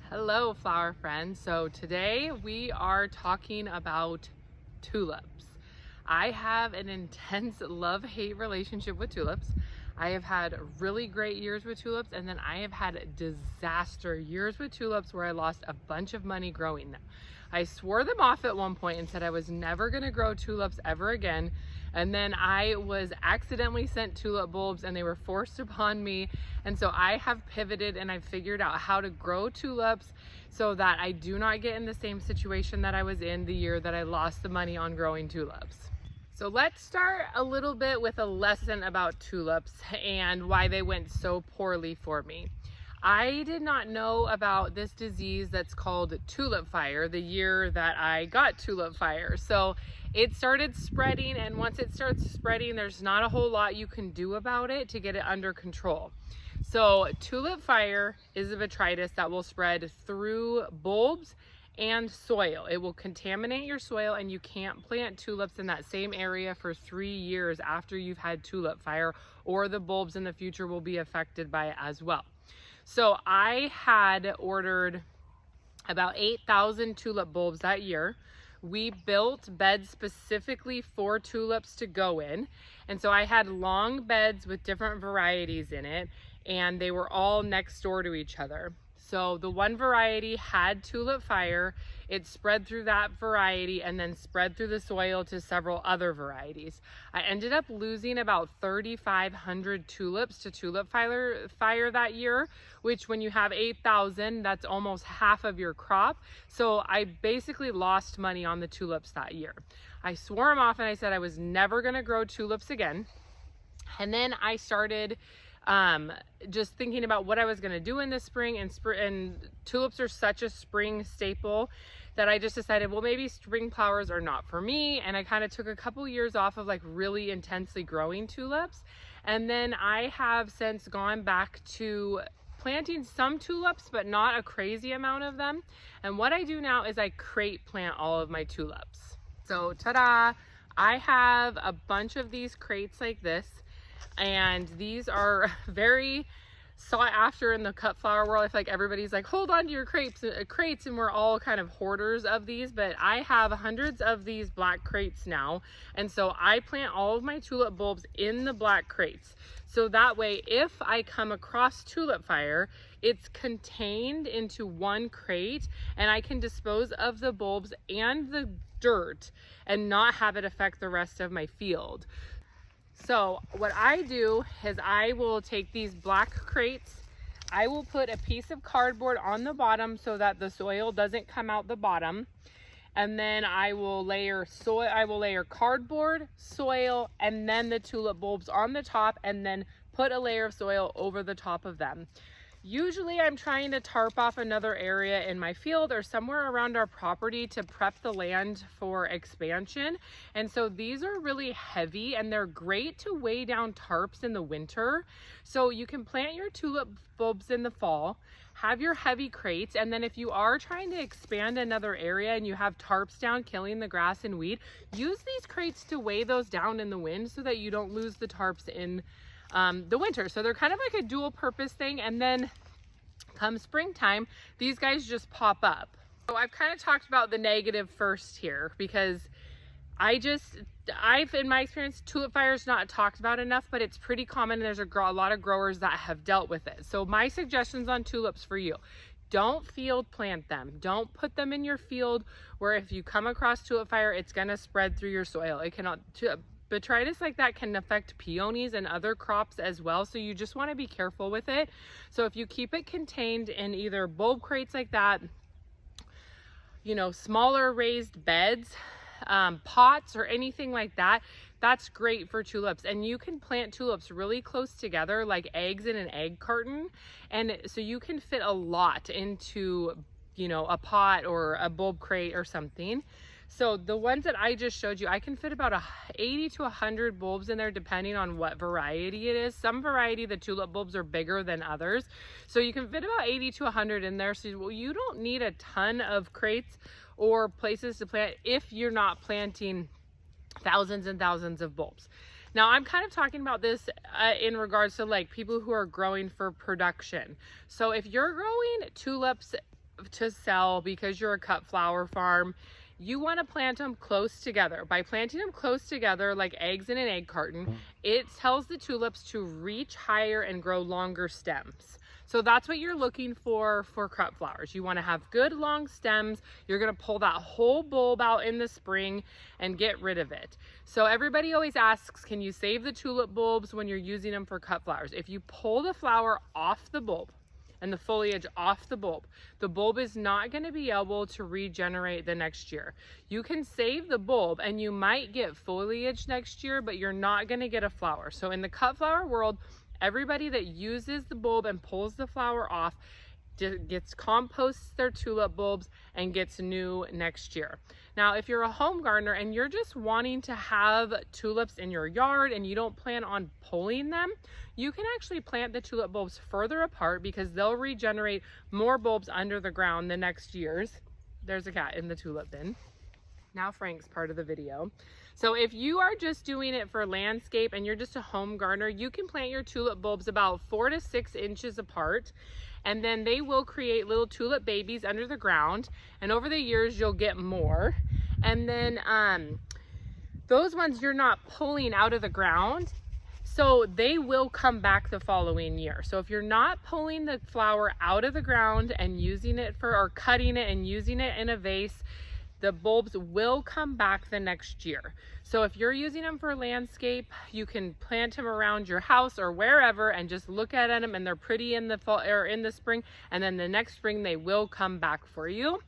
Hello, flower friends. So today we are talking about tulips. I have an intense love-hate relationship with tulips. I have had really great years with tulips, and then I have had disaster years with tulips where I lost a bunch of money growing them. I swore them off at one point and said I was never going to grow tulips ever again. And then I was accidentally sent tulip bulbs and they were forced upon me. And so I have pivoted and I've figured out how to grow tulips so that I do not get in the same situation that I was in the year that I lost the money on growing tulips. So let's start a little bit with a lesson about tulips and why they went so poorly for me. I did not know about this disease that's called tulip fire the year that I got tulip fire. So it started spreading, and once it starts spreading, there's not a whole lot you can do about it to get it under control. So tulip fire is a botrytis that will spread through bulbs and soil. It will contaminate your soil, and you can't plant tulips in that same area for 3 years after you've had tulip fire, or the bulbs in the future will be affected by it as well. So I had ordered about 8,000 tulip bulbs that year. We built beds specifically for tulips to go in. And so I had long beds with different varieties in it, and they were all next door to each other. So the one variety had tulip fire, it spread through that variety and then spread through the soil to several other varieties. I ended up losing about 3,500 tulips to tulip fire that year, which when you have 8,000, that's almost half of your crop. So I basically lost money on the tulips that year. I swore them off and I said I was never gonna grow tulips again. And then I started just thinking about what I was going to do in the spring, and tulips are such a spring staple that I just decided, well, maybe spring flowers are not for me. And I kind of took a couple years off of like really intensely growing tulips. And then I have since gone back to planting some tulips, but not a crazy amount of them. And what I do now is I crate plant all of my tulips. So ta-da, I have a bunch of these crates like this. And these are very sought after in the cut flower world. I feel like everybody's like, hold on to your crates, and we're all kind of hoarders of these. But I have hundreds of these black crates now, and so I plant all of my tulip bulbs in the black crates. So that way, if I come across tulip fire, it's contained into one crate, and I can dispose of the bulbs and the dirt and not have it affect the rest of my field. So what I do is I will take these black crates, I will put a piece of cardboard on the bottom so that the soil doesn't come out the bottom. And then I will layer cardboard, soil, and then the tulip bulbs on the top, and then put a layer of soil over the top of them. Usually I'm trying to tarp off another area in my field or somewhere around our property to prep the land for expansion. And so these are really heavy, and they're great to weigh down tarps in the winter. So you can plant your tulip bulbs in the fall, have your heavy crates, and then if you are trying to expand another area and you have tarps down killing the grass and weed, use these crates to weigh those down in the wind so that you don't lose the tarps in the winter. So they're kind of like a dual purpose thing. And then come springtime, these guys just pop up. So I've kind of talked about the negative first here, because in my experience, tulip fire is not talked about enough, but it's pretty common. There's a lot of growers that have dealt with it. So my suggestions on tulips for you: don't field plant them. Don't put them in your field where if you come across tulip fire, it's going to spread through your soil. It cannot. Botrytis like that can affect peonies and other crops as well, so you just want to be careful with it. So if you keep it contained in either bulb crates like that, smaller raised beds, pots, or anything like that, that's great for tulips. And you can plant tulips really close together, like eggs in an egg carton, and so you can fit a lot into a pot or a bulb crate or something. So the ones that I just showed you, I can fit about 80 to 100 bulbs in there depending on what variety it is. Some variety, the tulip bulbs are bigger than others. So you can fit about 80 to 100 in there. So well, you don't need a ton of crates or places to plant if you're not planting thousands and thousands of bulbs. Now I'm kind of talking about this in regards to like people who are growing for production. So if you're growing tulips to sell because you're a cut flower farm, you want to plant them close together. By planting them close together like eggs in an egg carton, it tells the tulips to reach higher and grow longer stems. So that's what you're looking for cut flowers. You want to have good long stems. You're going to pull that whole bulb out in the spring and get rid of it. So everybody always asks, can you save the tulip bulbs when you're using them for cut flowers? If you pull the flower off the bulb and the foliage off the bulb is not going to be able to regenerate the next year. You can save the bulb and you might get foliage next year, but you're not going to get a flower. So in the cut flower world, everybody that uses the bulb and pulls the flower off composts their tulip bulbs and gets new next year. Now, if you're a home gardener and you're just wanting to have tulips in your yard and you don't plan on pulling them, you can actually plant the tulip bulbs further apart because they'll regenerate more bulbs under the ground the next years. There's a cat in the tulip bin. Now Frank's part of the video. So if you are just doing it for landscape and you're just a home gardener, you can plant your tulip bulbs about 4 to 6 inches apart, and then they will create little tulip babies under the ground, and over the years you'll get more. And then those ones you're not pulling out of the ground, so they will come back the following year. So if you're not pulling the flower out of the ground and using it or cutting it and using it in a vase, the bulbs will come back the next year. So if you're using them for landscape, you can plant them around your house or wherever and just look at them, and they're pretty in the fall or in the spring, and then the next spring they will come back for you.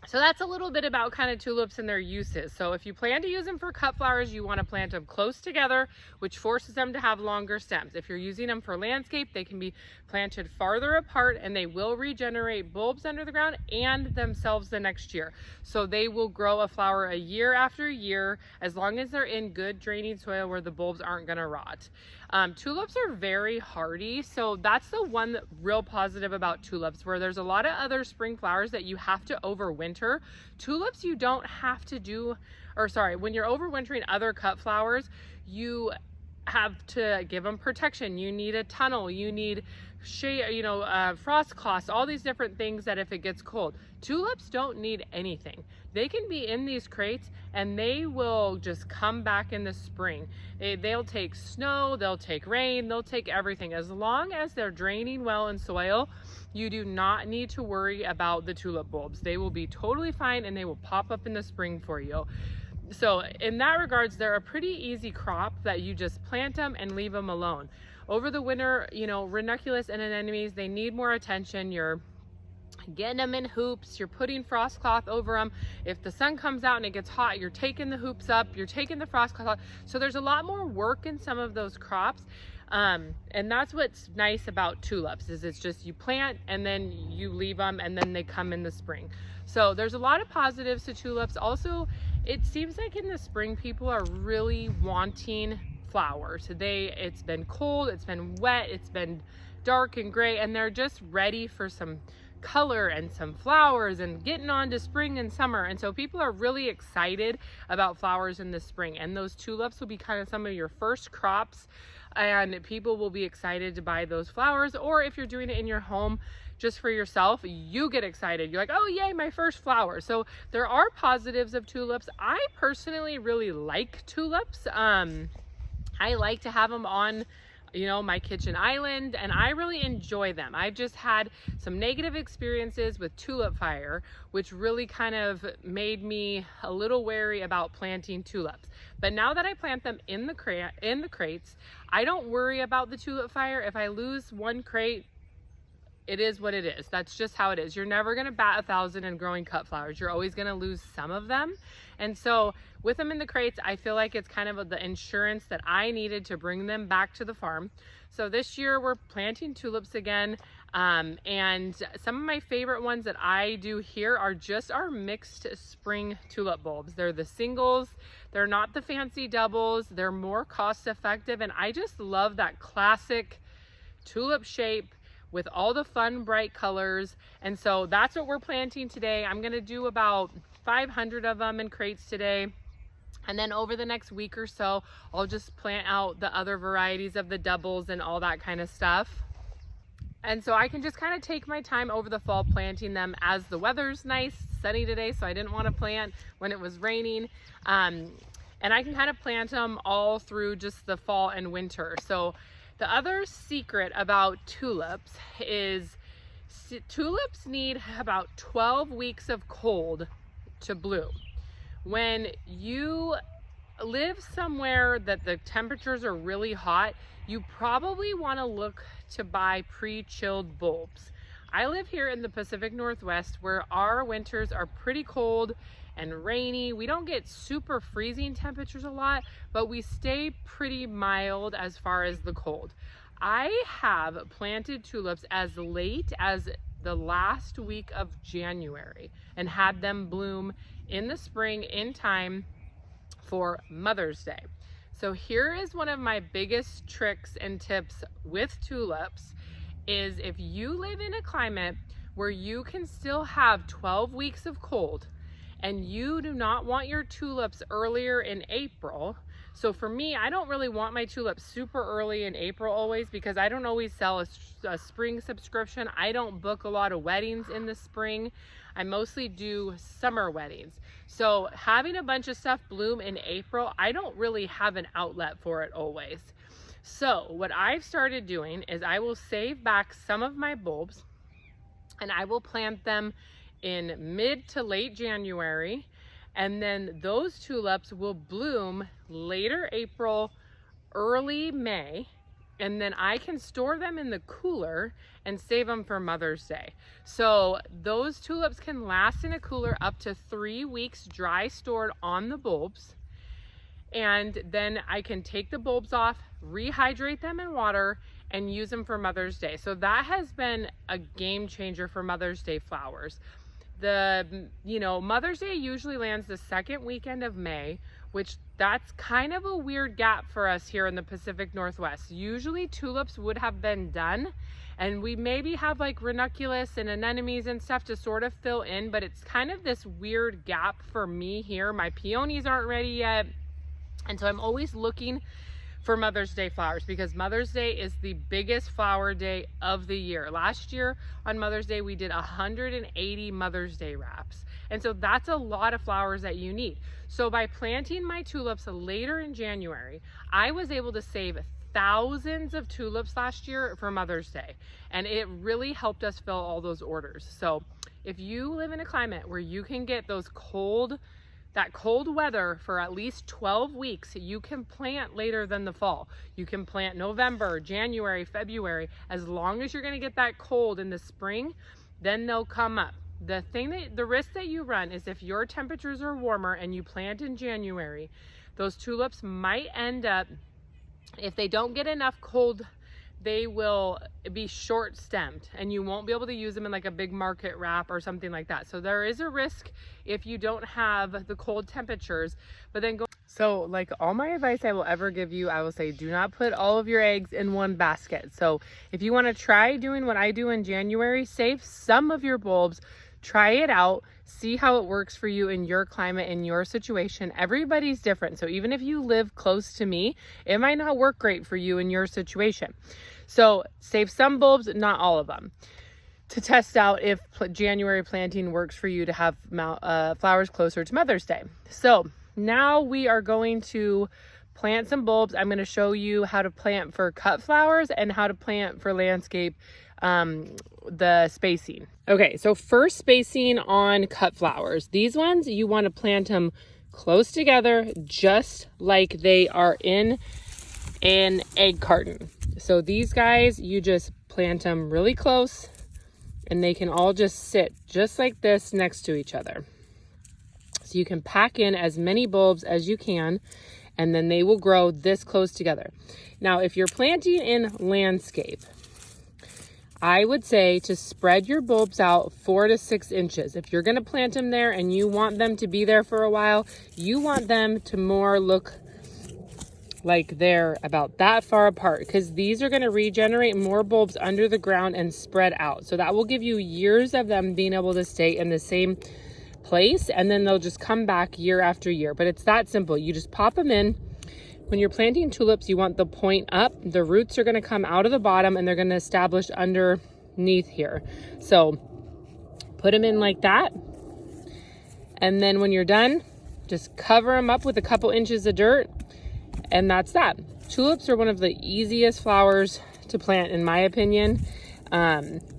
So that's a little bit about kind of tulips and their uses. So if you plan to use them for cut flowers, you want to plant them close together, which forces them to have longer stems. If you're using them for landscape, they can be planted farther apart and they will regenerate bulbs under the ground and themselves the next year. So they will grow a flower a year after year as long as they're in good draining soil where the bulbs aren't going to rot. Tulips are very hardy, so that's the one real positive about tulips, where there's a lot of other spring flowers that you have to overwinter. Tulips you don't have to do, or sorry, when you're overwintering other cut flowers, you have to give them protection. You need a tunnel, you need shade, frost cloths, all these different things that if it gets cold. Tulips don't need anything. They can be in these crates and they will just come back in the spring. They'll take snow, they'll take rain, they'll take everything. As long as they're draining well in soil, you do not need to worry about the tulip bulbs. They will be totally fine and they will pop up in the spring for you. So in that regards, they're a pretty easy crop that you just plant them and leave them alone. Over the winter, ranunculus and anemones, they need more attention. You're getting them in hoops, you're putting frost cloth over them. If the sun comes out and it gets hot, you're taking the hoops up, you're taking the frost cloth off. So there's a lot more work in some of those crops. And that's what's nice about tulips, is it's just you plant and then you leave them and then they come in the spring. So there's a lot of positives to tulips. Also, it seems like in the spring people are really wanting flowers. It's been cold, it's been wet, it's been dark and gray, and they're just ready for some color and some flowers and getting on to spring and summer. And so people are really excited about flowers in the spring, and those tulips will be kind of some of your first crops, and people will be excited to buy those flowers. Or if you're doing it in your home just for yourself, you get excited. You're like, oh yay, my first flower. So there are positives of tulips. I personally really like tulips. I like to have them on my kitchen island, and I really enjoy them. I've just had some negative experiences with tulip fire, which really kind of made me a little wary about planting tulips. But now that I plant them in the crates, I don't worry about the tulip fire. If I lose one crate, it is what it is. That's just how it is. You're never going to bat 1,000 in growing cut flowers. You're always going to lose some of them. And so with them in the crates, I feel like it's kind of the insurance that I needed to bring them back to the farm. So this year we're planting tulips again. And some of my favorite ones that I do here are just our mixed spring tulip bulbs. They're the singles. They're not the fancy doubles. They're more cost effective. And I just love that classic tulip shape with all the fun bright colors. And so that's what we're planting today. I'm gonna do about 500 of them in crates today. And then over the next week or so, I'll just plant out the other varieties of the doubles and all that kind of stuff. And so I can just kind of take my time over the fall planting them as the weather's nice, sunny today, so I didn't want to plant when it was raining. And I can kind of plant them all through just the fall and winter. So the other secret about tulips is tulips need about 12 weeks of cold to bloom. When you live somewhere that the temperatures are really hot, you probably want to look to buy pre-chilled bulbs. I live here in the Pacific Northwest where our winters are pretty cold and rainy. We don't get super freezing temperatures a lot, but we stay pretty mild as far as the cold. I have planted tulips as late as the last week of January and had them bloom in the spring in time for Mother's Day. So here is one of my biggest tricks and tips with tulips is if you live in a climate where you can still have 12 weeks of cold and you do not want your tulips earlier in April. So for me, I don't really want my tulips super early in April always because I don't always sell a spring subscription. I don't book a lot of weddings in the spring. I mostly do summer weddings. So having a bunch of stuff bloom in April, I don't really have an outlet for it always. So what I've started doing is I will save back some of my bulbs and I will plant them in mid to late January. And then those tulips will bloom later April, early May. And then I can store them in the cooler and save them for Mother's Day. So those tulips can last in a cooler up to 3 weeks dry stored on the bulbs. And then I can take the bulbs off, rehydrate them in water, and use them for Mother's Day. So that has been a game changer for Mother's Day flowers. Mother's Day usually lands the second weekend of May, which that's kind of a weird gap for us here in the Pacific Northwest. Usually tulips would have been done and we maybe have like ranunculus and anemones and stuff to sort of fill in, but it's kind of this weird gap for me here. My peonies aren't ready yet. And so I'm always looking for Mother's Day flowers because Mother's Day is the biggest flower day of the year. Last year on Mother's Day, we did 180 Mother's Day wraps. And so that's a lot of flowers that you need. So by planting my tulips later in January, I was able to save thousands of tulips last year for Mother's Day. And it really helped us fill all those orders. So if you live in a climate where you can get that cold weather for at least 12 weeks, you can plant later than the fall. You can plant November, January, February. As long as you're gonna get that cold in the spring, then they'll come up. The risk that you run is if your temperatures are warmer and you plant in January, those tulips might end up, if they don't get enough cold, they will be short stemmed and you won't be able to use them in like a big market wrap or something like that. So there is a risk if you don't have the cold temperatures, but then so like all my advice I will ever give you, I will say, do not put all of your eggs in one basket. So if you want to try doing what I do in January, save some of your bulbs, try it out, see how it works for you in your climate, in your situation. Everybody's different. So even if you live close to me, it might not work great for you in your situation. So save some bulbs, not all of them, to test out if January planting works for you to have flowers closer to Mother's Day. So now we are going to plant some bulbs. I'm going to show you how to plant for cut flowers and how to plant for landscape, the spacing. Okay, so first spacing on cut flowers. These ones, you want to plant them close together, just like they are in an egg carton. So these guys, you just plant them really close and they can all just sit just like this next to each other. So you can pack in as many bulbs as you can, and then they will grow this close together. Now, if you're planting in landscape, I would say to spread your bulbs out 4 to 6 inches. If you're gonna plant them there and you want them to be there for a while, you want them to more look like they're about that far apart, because these are going to regenerate more bulbs under the ground and spread out. So that will give you years of them being able to stay in the same place, and then they'll just come back year after year. But it's that simple. You just pop them in. When you're planting tulips, you want the point up. The roots are going to come out of the bottom and they're going to establish under underneath here. So put them in like that. And then when you're done, just cover them up with a couple inches of dirt, and that's that. Tulips are one of the easiest flowers to plant, in my opinion,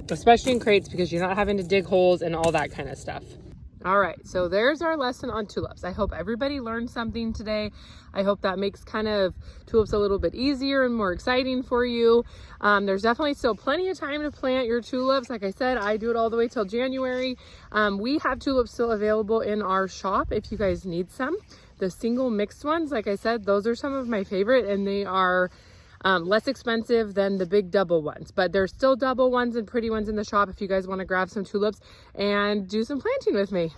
especially in crates, because you're not having to dig holes and all that kind of stuff. All right, so there's our lesson on tulips. I hope everybody learned something today. I hope that makes kind of tulips a little bit easier and more exciting for you. There's definitely still plenty of time to plant your tulips. Like I said, I do it all the way till January. We have tulips still available in our shop if you guys need some. The single mixed ones, like I said, those are some of my favorite, and they are less expensive than the big double ones, but there's still double ones and pretty ones in the shop if you guys want to grab some tulips and do some planting with me.